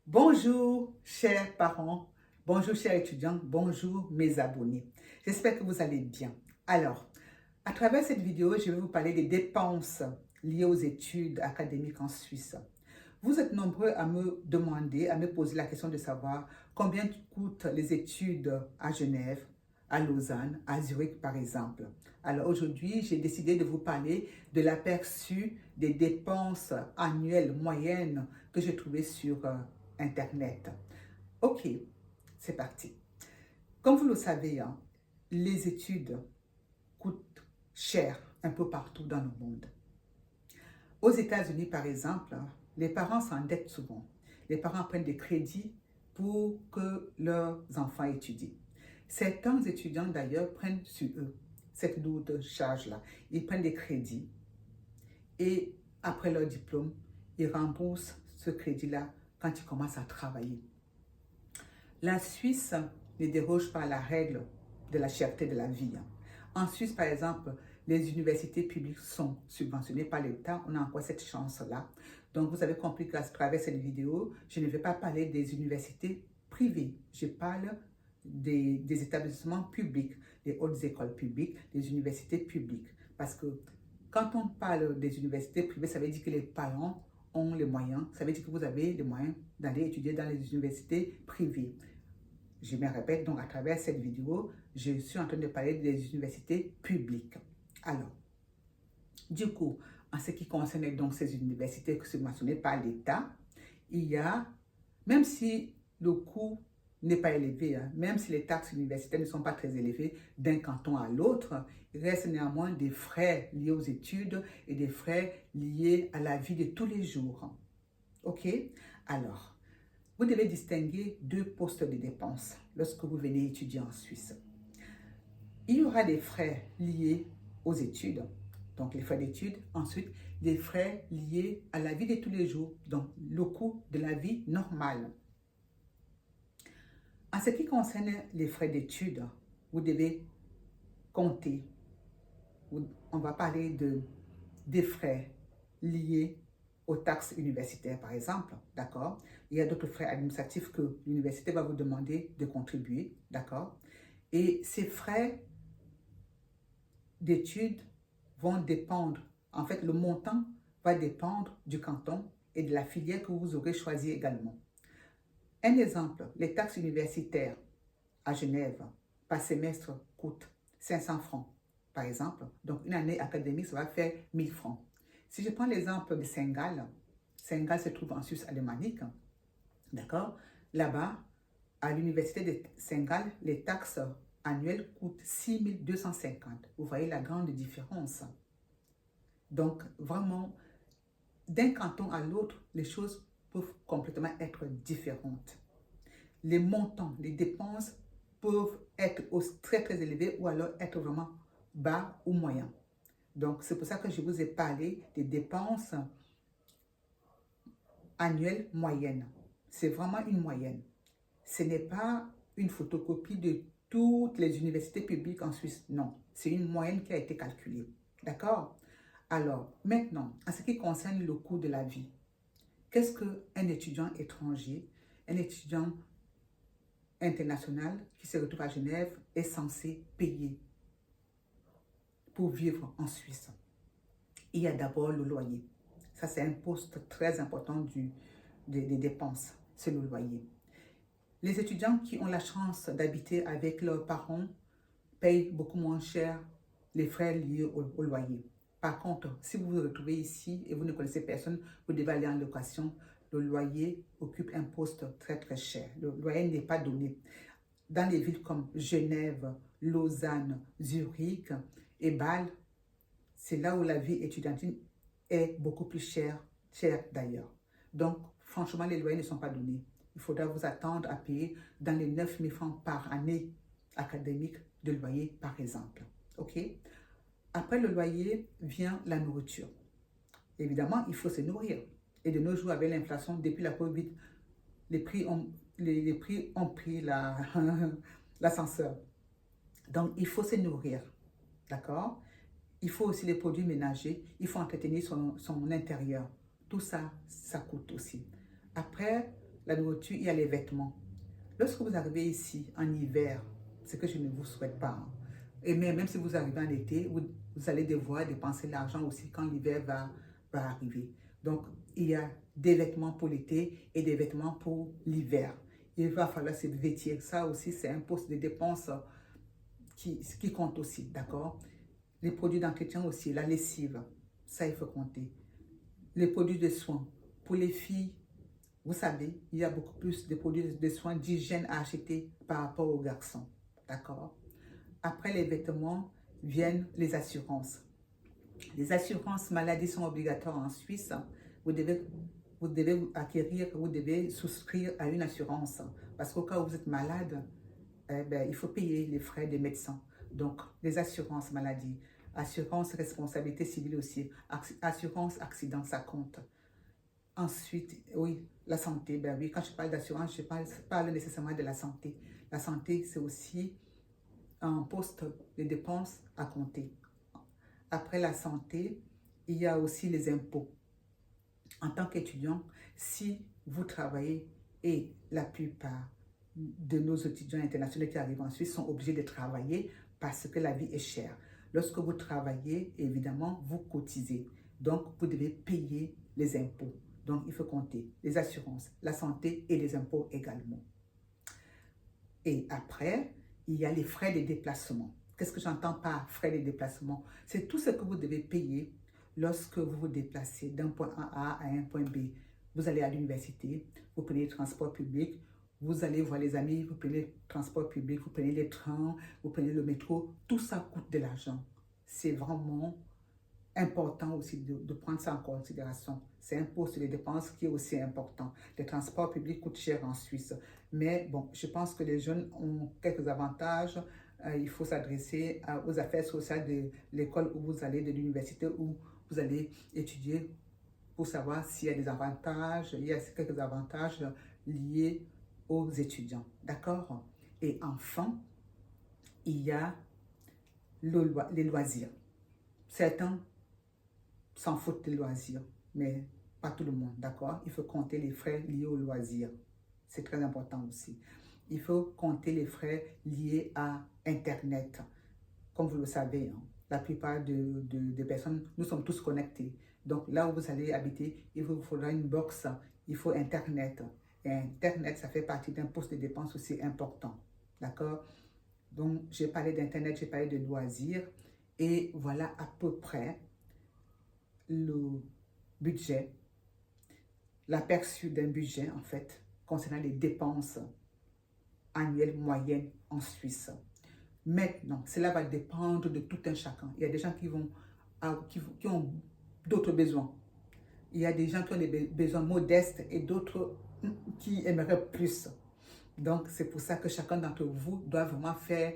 Bonjour, chers parents, bonjour, chers étudiants, bonjour, mes abonnés. J'espère que vous allez bien. Alors, à travers cette vidéo, je vais vous parler des dépenses liées aux études académiques en Suisse. Vous êtes nombreux à me demander, à me poser la question de savoir combien coûtent les études à Genève, à Lausanne, à Zurich par exemple. Alors aujourd'hui, j'ai décidé de vous parler de l'aperçu des dépenses annuelles moyennes que j'ai trouvées sur Internet. Ok, c'est parti. Comme vous le savez, hein, les études coûtent cher un peu partout dans le monde. Aux États-Unis, par exemple, les parents s'endettent souvent. Les parents prennent des crédits pour que leurs enfants étudient. Certains étudiants, d'ailleurs, prennent sur eux cette lourde charge-là. Ils prennent des crédits et après leur diplôme, ils remboursent ce crédit-là quand ils commencent à travailler. La Suisse ne déroge pas à la règle de la cherté de la vie. En Suisse, par exemple, les universités publiques sont subventionnées par l'État. On a encore cette chance-là. Donc, vous avez compris qu'à travers cette vidéo, je ne vais pas parler des universités privées. Je parle des établissements publics, des hautes écoles publiques, des universités publiques. Parce que quand on parle des universités privées, ça veut dire que les parents ont les moyens. Ça veut dire que vous avez les moyens d'aller étudier dans les universités privées. Je me répète, donc à travers cette vidéo, je suis en train de parler des universités publiques. Alors, du coup, en ce qui concerne donc ces universités subventionnées par l'État, il y a, même si le coût n'est pas élevé, hein, même si les taxes universitaires ne sont pas très élevées d'un canton à l'autre, il reste néanmoins des frais liés aux études et des frais liés à la vie de tous les jours. OK? Alors, vous devez distinguer deux postes de dépenses lorsque vous venez étudier en Suisse. Il y aura des frais liés aux études, donc les frais d'études. Ensuite, des frais liés à la vie de tous les jours, donc le coût de la vie normale. En ce qui concerne les frais d'études, vous devez compter. On va parler des frais liés aux taxes universitaires, par exemple, d'accord? Il y a d'autres frais administratifs que l'université va vous demander de contribuer, d'accord? Et ces frais d'études vont dépendre, en fait, le montant va dépendre du canton et de la filière que vous aurez choisi également. Un exemple, les taxes universitaires à Genève par semestre coûtent 500 francs, par exemple. Donc, une année académique, ça va faire 1000 francs. Si je prends l'exemple de Saint-Gall, Saint-Gall se trouve en Suisse alémanique, d'accord? Là-bas, à l'université de Saint-Gall, les taxes annuelles coûtent 6 250. Vous voyez la grande différence. Donc, vraiment, d'un canton à l'autre, les choses peuvent complètement être différentes. Les montants, les dépenses peuvent être très très élevés ou alors être vraiment bas ou moyens. Donc, c'est pour ça que je vous ai parlé des dépenses annuelles moyennes. C'est vraiment une moyenne. Ce n'est pas une photocopie de toutes les universités publiques en Suisse. Non, c'est une moyenne qui a été calculée. D'accord? Alors, maintenant, en ce qui concerne le coût de la vie, qu'est-ce qu'un étudiant étranger, un étudiant international qui se retrouve à Genève est censé payer pour vivre en Suisse? Il y a d'abord le loyer. Ça, c'est un poste très important des dépenses, c'est le loyer. Les étudiants qui ont la chance d'habiter avec leurs parents payent beaucoup moins cher les frais liés au loyer. Par contre, si vous vous retrouvez ici et vous ne connaissez personne, vous devez aller en location. Le loyer occupe un poste très très cher. Le loyer n'est pas donné. Dans les villes comme Genève, Lausanne, Zurich et Bâle, c'est là où la vie étudiantine est beaucoup plus chère d'ailleurs. Donc, franchement, les loyers ne sont pas donnés. Il faudra vous attendre à payer dans les 9 000 francs par année académique de loyer, par exemple. OK? Après le loyer vient la nourriture. Évidemment, il faut se nourrir. Et de nos jours, avec l'inflation, depuis la Covid, les prix ont pris l'ascenseur. Donc, il faut se nourrir. D'accord? Il faut aussi les produits ménagers. Il faut entretenir son intérieur. Tout ça, ça coûte aussi. Après, la nourriture, il y a les vêtements. Lorsque vous arrivez ici en hiver, ce que je ne vous souhaite pas, hein, et même si vous arrivez en été, vous allez devoir dépenser l'argent aussi quand l'hiver va arriver. Donc, il y a des vêtements pour l'été et des vêtements pour l'hiver. Il va falloir se vêtir. Ça aussi, c'est un poste de dépense qui compte aussi, d'accord? Les produits d'entretien aussi, la lessive, ça, il faut compter. Les produits de soins. Pour les filles, vous savez, il y a beaucoup plus de produits de soins d'hygiène à acheter par rapport aux garçons, d'accord? Après les vêtements, viennent les assurances. Les assurances maladie sont obligatoires en Suisse. Vous devez acquérir, vous devez souscrire à une assurance. Parce qu'au cas où vous êtes malade, il faut payer les frais des médecins. Donc, les assurances maladie, assurance responsabilité civile aussi, assurance accident, ça compte. Ensuite, oui, la santé, ben oui, quand je parle d'assurance, je parle nécessairement de la santé. La santé, c'est aussi un poste de dépenses à compter. Après la santé, il y a aussi les impôts. En tant qu'étudiant, si vous travaillez, et la plupart de nos étudiants internationaux qui arrivent en Suisse sont obligés de travailler parce que la vie est chère. Lorsque vous travaillez, évidemment, vous cotisez. Donc, vous devez payer les impôts. Donc, il faut compter les assurances, la santé et les impôts également. Et après, il y a les frais de déplacement. Qu'est-ce que j'entends par frais de déplacement? C'est tout ce que vous devez payer lorsque vous vous déplacez d'un point A à un point B. Vous allez à l'université, vous prenez le transport public, vous allez voir les amis, vous prenez le transport public, vous prenez les trains, vous prenez le métro. Tout ça coûte de l'argent. C'est vraiment important aussi de prendre ça en considération. C'est un poste de dépenses qui est aussi important. Les transports publics coûtent cher en Suisse. Mais bon, je pense que les jeunes ont quelques avantages. Il faut s'adresser aux affaires sociales de l'école où vous allez, de l'université où vous allez étudier pour savoir s'il y a des avantages. Il y a quelques avantages liés aux étudiants. D'accord? Et enfin, il y a les loisirs. Certains s'en foutent des loisirs, mais pas tout le monde, d'accord? Il faut compter les frais liés aux loisirs. C'est très important aussi. Il faut compter les frais liés à Internet. Comme vous le savez, hein, la plupart des personnes, nous sommes tous connectés. Donc là où vous allez habiter, il vous faudra une box, il faut Internet. Et Internet, ça fait partie d'un poste de dépense aussi important, d'accord? Donc j'ai parlé d'Internet, j'ai parlé de loisirs. Et voilà à peu près le budget, l'aperçu d'un budget en fait, concernant les dépenses annuelles moyennes en Suisse. Maintenant, cela va dépendre de tout un chacun. Il y a des gens qui ont d'autres besoins. Il y a des gens qui ont des besoins modestes et d'autres qui aimeraient plus. Donc, c'est pour ça que chacun d'entre vous doit vraiment faire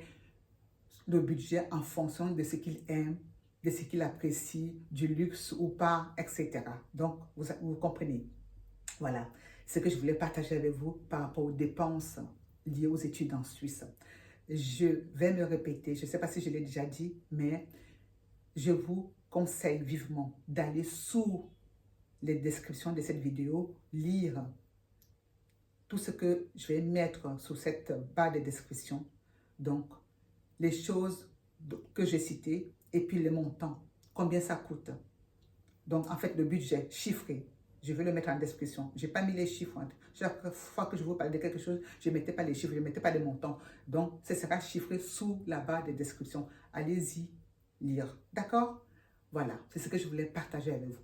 le budget en fonction de ce qu'il aime, de ce qu'il apprécie, du luxe ou pas, etc. Donc, vous comprenez. Voilà ce que je voulais partager avec vous par rapport aux dépenses liées aux études en Suisse. Je vais me répéter, je ne sais pas si je l'ai déjà dit, mais je vous conseille vivement d'aller sous les descriptions de cette vidéo, lire tout ce que je vais mettre sous cette barre de description. Donc, les choses que j'ai citées et puis les montants, combien ça coûte. Donc, en fait, le budget chiffré, je vais le mettre en description. Je n'ai pas mis les chiffres. Chaque fois que je vous parle de quelque chose, je ne mettais pas les chiffres, je ne mettais pas les montants. Donc, ce sera chiffré sous la barre de description. Allez-y lire. D'accord? Voilà, c'est ce que je voulais partager avec vous.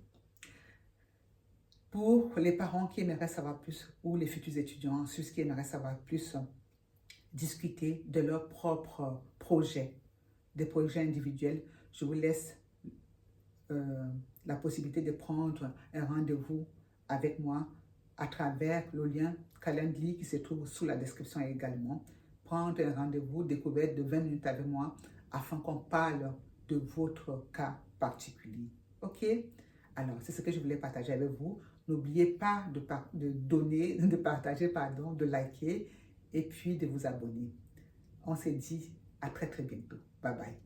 Pour les parents qui aimeraient savoir plus, ou les futurs étudiants en Suisse qui aimeraient savoir plus, discuter de leurs propres projets, des projets individuels, je vous laisse la possibilité de prendre un rendez-vous avec moi à travers le lien Calendly qui se trouve sous la description également. Prendre un rendez-vous découverte de 20 minutes avec moi afin qu'on parle de votre cas particulier. OK? Alors, c'est ce que je voulais partager avec vous. N'oubliez pas de donner, de partager, pardon, de liker et puis de vous abonner. On se dit à très très bientôt. Bye bye.